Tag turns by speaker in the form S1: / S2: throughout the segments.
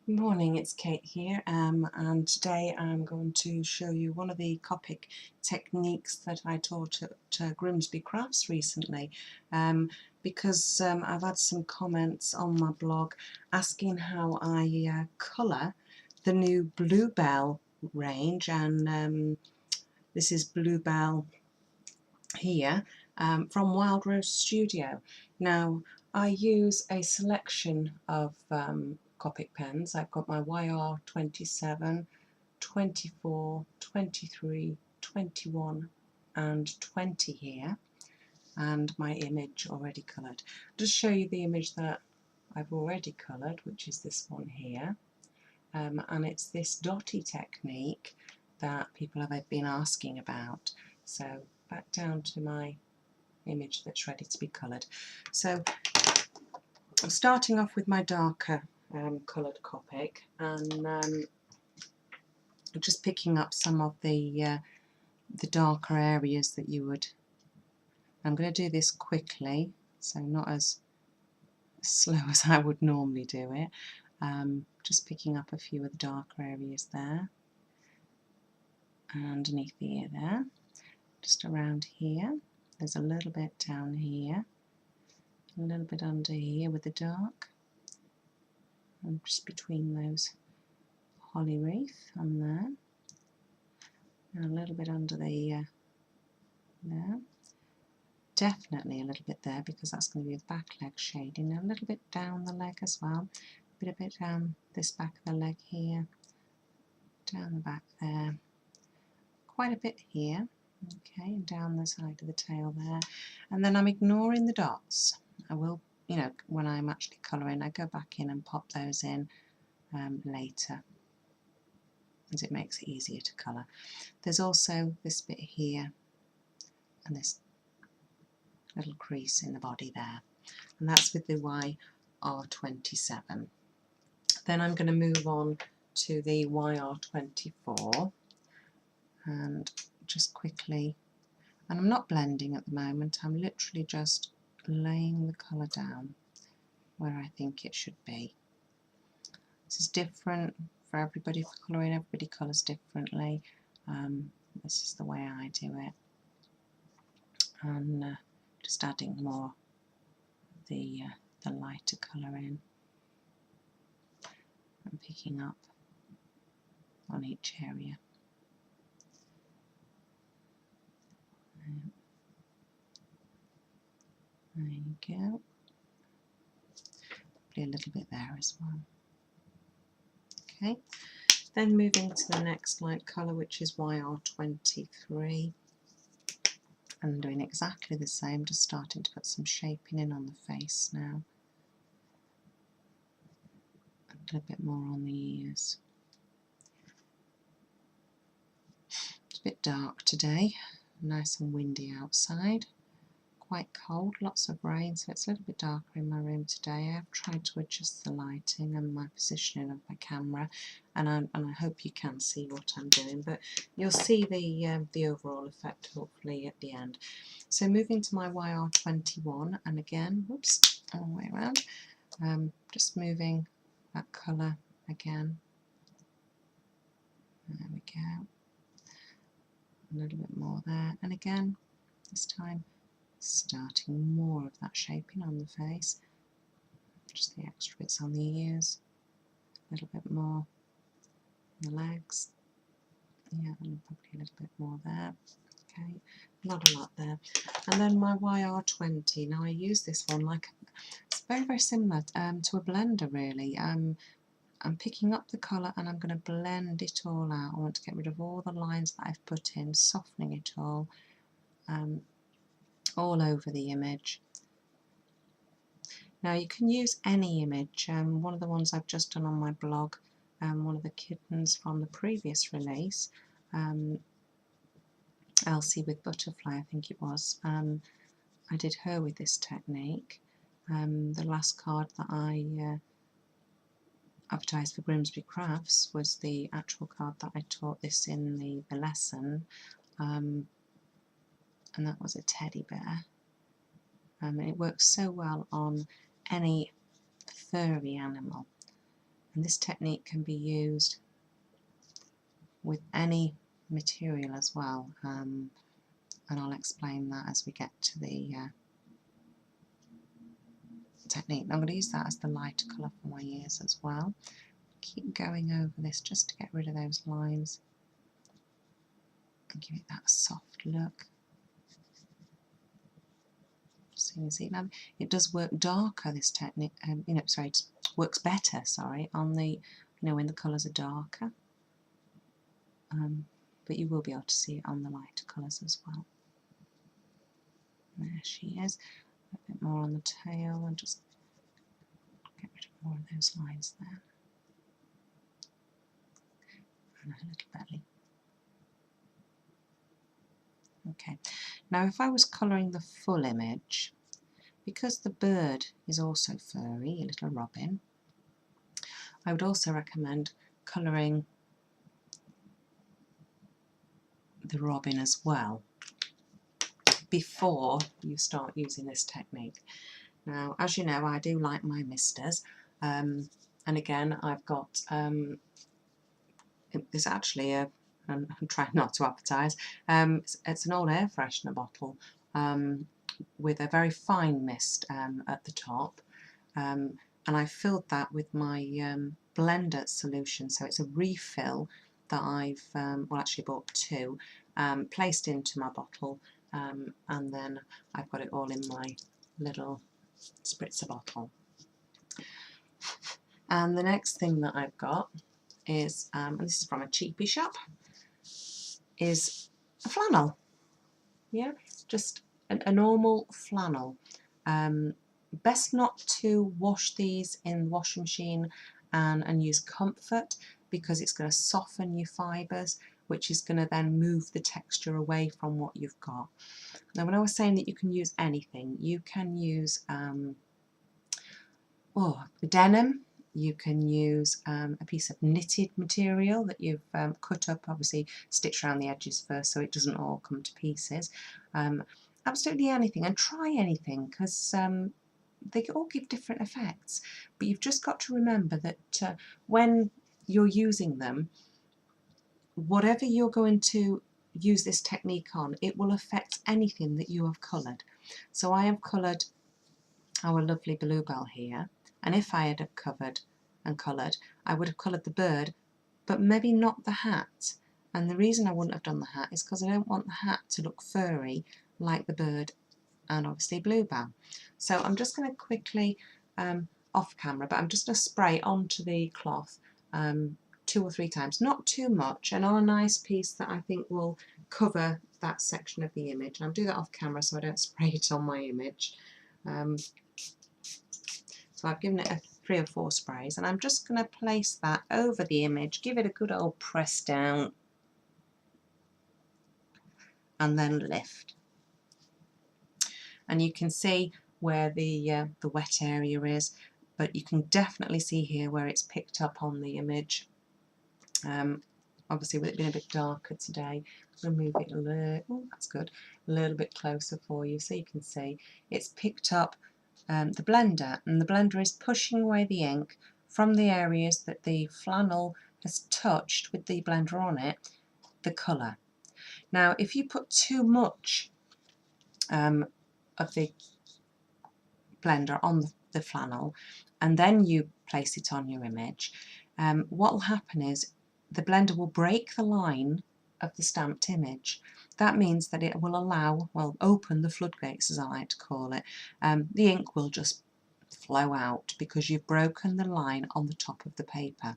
S1: Good morning, it's Kate here, and today I'm going to show you one of the Copic techniques that I taught at Grimsby Crafts recently, because I've had some comments on my blog asking how I colour the new Bluebell range, and this is Bluebell here from Wild Rose Studio. Now, I use a selection of Copic pens. I've got my YR27, 24, 23, 21 and 20 here, and my image already coloured. Just show you the image that I've already coloured, which is this one here, and it's this dotty technique that people have been asking about. So back down to my image that's ready to be coloured. So I'm starting off with my darker coloured Copic, and just picking up some of the darker areas that you would. I'm going to do this quickly, so not as slow as I would normally do it. Just picking up a few of the darker areas there, and underneath the ear there, just around here. There's a little bit down here, a little bit under here with the dark, and just between those holly wreath and there, and a little bit under the there. Definitely a little bit there because that's going to be the back leg shading. A little bit down the leg as well, a bit down this back of the leg here, down the back there, quite a bit here, okay, and down the side of the tail there. And then I'm ignoring the dots. I will, when I'm actually colouring, I go back in and pop those in later, as it makes it easier to colour. There's also this bit here and this little crease in the body there, and that's with the YR27. Then I'm going to move on to the YR24 and just quickly, and I'm not blending at the moment, I'm literally just laying the colour down where I think it should be. This is different for everybody for colouring, everybody colours differently. This is the way I do it, and just adding more of the lighter colour in and picking up on each area. There you go. Probably a little bit there as well. Okay, then moving to the next light colour, which is YR23, and doing exactly the same, just starting to put some shaping in on the face now. A little bit more on the ears. It's a bit dark today, nice and windy outside, quite cold, lots of rain, so it's a little bit darker in my room today. I've tried to adjust the lighting and my positioning of my camera, and I hope you can see what I'm doing, but you'll see the overall effect hopefully at the end. So moving to my YR21, and again, whoops, all the way around, just moving that colour again. There we go. A little bit more there, and again, this time starting more of that shaping on the face, just the extra bits on the ears, a little bit more on the legs, yeah, and probably a little bit more there, okay, not a lot there. And then my YR20, now I use this one like, it's very similar to a blender really. I'm picking up the colour and I'm going to blend it all out. I want to get rid of all the lines that I've put in, softening it all over the image. Now you can use any image. One of the ones I've just done on my blog, one of the kittens from the previous release, Elsie with Butterfly I think it was, I did her with this technique. The last card that I advertised for Grimsby Crafts was the actual card that I taught this in the lesson, and that was a teddy bear. And it works so well on any furry animal. And this technique can be used with any material as well, and I'll explain that as we get to the technique. I'm going to use that as the lighter colour for my ears as well. Keep going over this just to get rid of those lines and give it that soft look. So you can see now it does work darker, this technique, sorry, it works better, sorry, on the, when the colours are darker. But you will be able to see it on the lighter colours as well. There she is. A bit more on the tail and just get rid of more of those lines there. And her little belly. Okay, now if I was colouring the full image, because the bird is also furry, a little robin, I would also recommend colouring the robin as well before you start using this technique. Now, as you know, I do like my misters, and again I've got it's actually a, and I'm trying not to advertise, it's an old air freshener bottle with a very fine mist at the top, and I filled that with my blender solution, so it's a refill that I've well, actually bought two, placed into my bottle, and then I've got it all in my little spritzer bottle. And the next thing that I've got is, and this is from a cheapy shop, is a flannel. Yeah, just a normal flannel. Best not to wash these in the washing machine and use Comfort, because it's going to soften your fibres, which is going to then move the texture away from what you've got. Now, when I was saying that you can use anything, you can use denim, you can use a piece of knitted material that you've cut up, obviously stitched around the edges first so it doesn't all come to pieces. Absolutely anything, and try anything, because they all give different effects, but you've just got to remember that when you're using them, whatever you're going to use this technique on, it will affect anything that you have coloured. So I have coloured our lovely bluebell here, and if I had have covered and coloured, I would have coloured the bird, but maybe not the hat. And the reason I wouldn't have done the hat is because I don't want the hat to look furry like the bird and obviously bluebell. So I'm just going to quickly, off camera, but I'm just going to spray onto the cloth 2 or 3 times, not too much, and on a nice piece that I think will cover that section of the image. And I'll do that off camera so I don't spray it on my image. So I've given it 3 or 4 sprays, and I'm just going to place that over the image, give it a good old press down, and then lift. And you can see where the wet area is, but you can definitely see here where it's picked up on the image. Obviously, with it being a bit darker today, I'm going to move it a little, oh, that's good, a little bit closer for you so you can see it's picked up the blender, and the blender is pushing away the ink from the areas that the flannel has touched with the blender on it, the colour. Now, if you put too much of the blender on the flannel and then you place it on your image, what will happen is the blender will break the line of the stamped image. That means that it will allow, well, open the floodgates, as I like to call it. The ink will just flow out because you've broken the line on the top of the paper,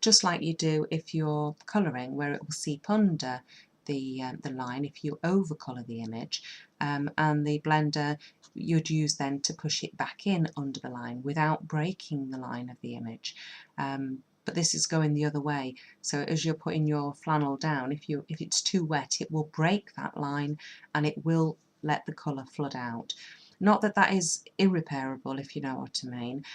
S1: just like you do if you're colouring, where it will seep under the line if you over colour the image, and the blender you'd use then to push it back in under the line without breaking the line of the image. But this is going the other way, so as you're putting your flannel down, if it's too wet, it will break that line and it will let the colour flood out. Not that that is irreparable, if you know what I mean,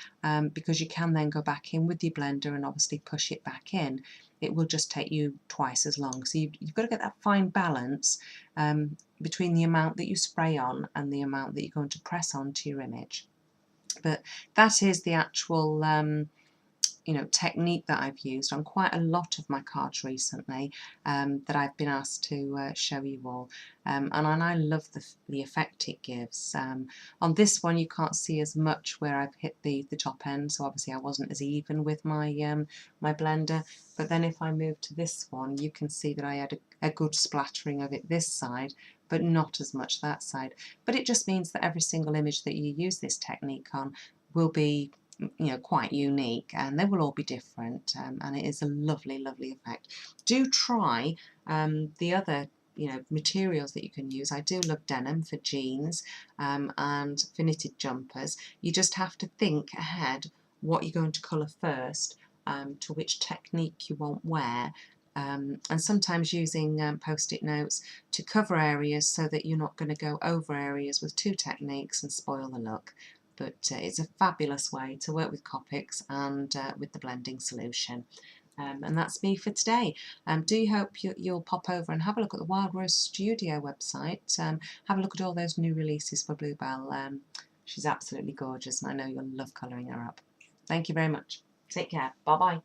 S1: because you can then go back in with your blender and obviously push it back in. It will just take you twice as long. So you've got to get that fine balance between the amount that you spray on and the amount that you're going to press onto your image. But that is the actual technique that I've used on quite a lot of my cards recently, that I've been asked to show you all, and I love the effect it gives. On this one you can't see as much where I've hit the top end, so obviously I wasn't as even with my my blender, but then if I move to this one you can see that I had a good splattering of it this side, but not as much that side. But it just means that every single image that you use this technique on will be quite unique, and they will all be different, and it is a lovely effect. Do try the other materials that you can use. I do love denim for jeans, and for knitted jumpers. You just have to think ahead what you're going to colour first, to which technique you want where, and sometimes using post-it notes to cover areas so that you're not going to go over areas with two techniques and spoil the look. But it's a fabulous way to work with Copics and with the blending solution. And that's me for today. Do hope you'll pop over and have a look at the Wild Rose Studio website. Have a look at all those new releases for Bluebell. She's absolutely gorgeous, and I know you'll love colouring her up. Thank you very much. Take care. Bye bye.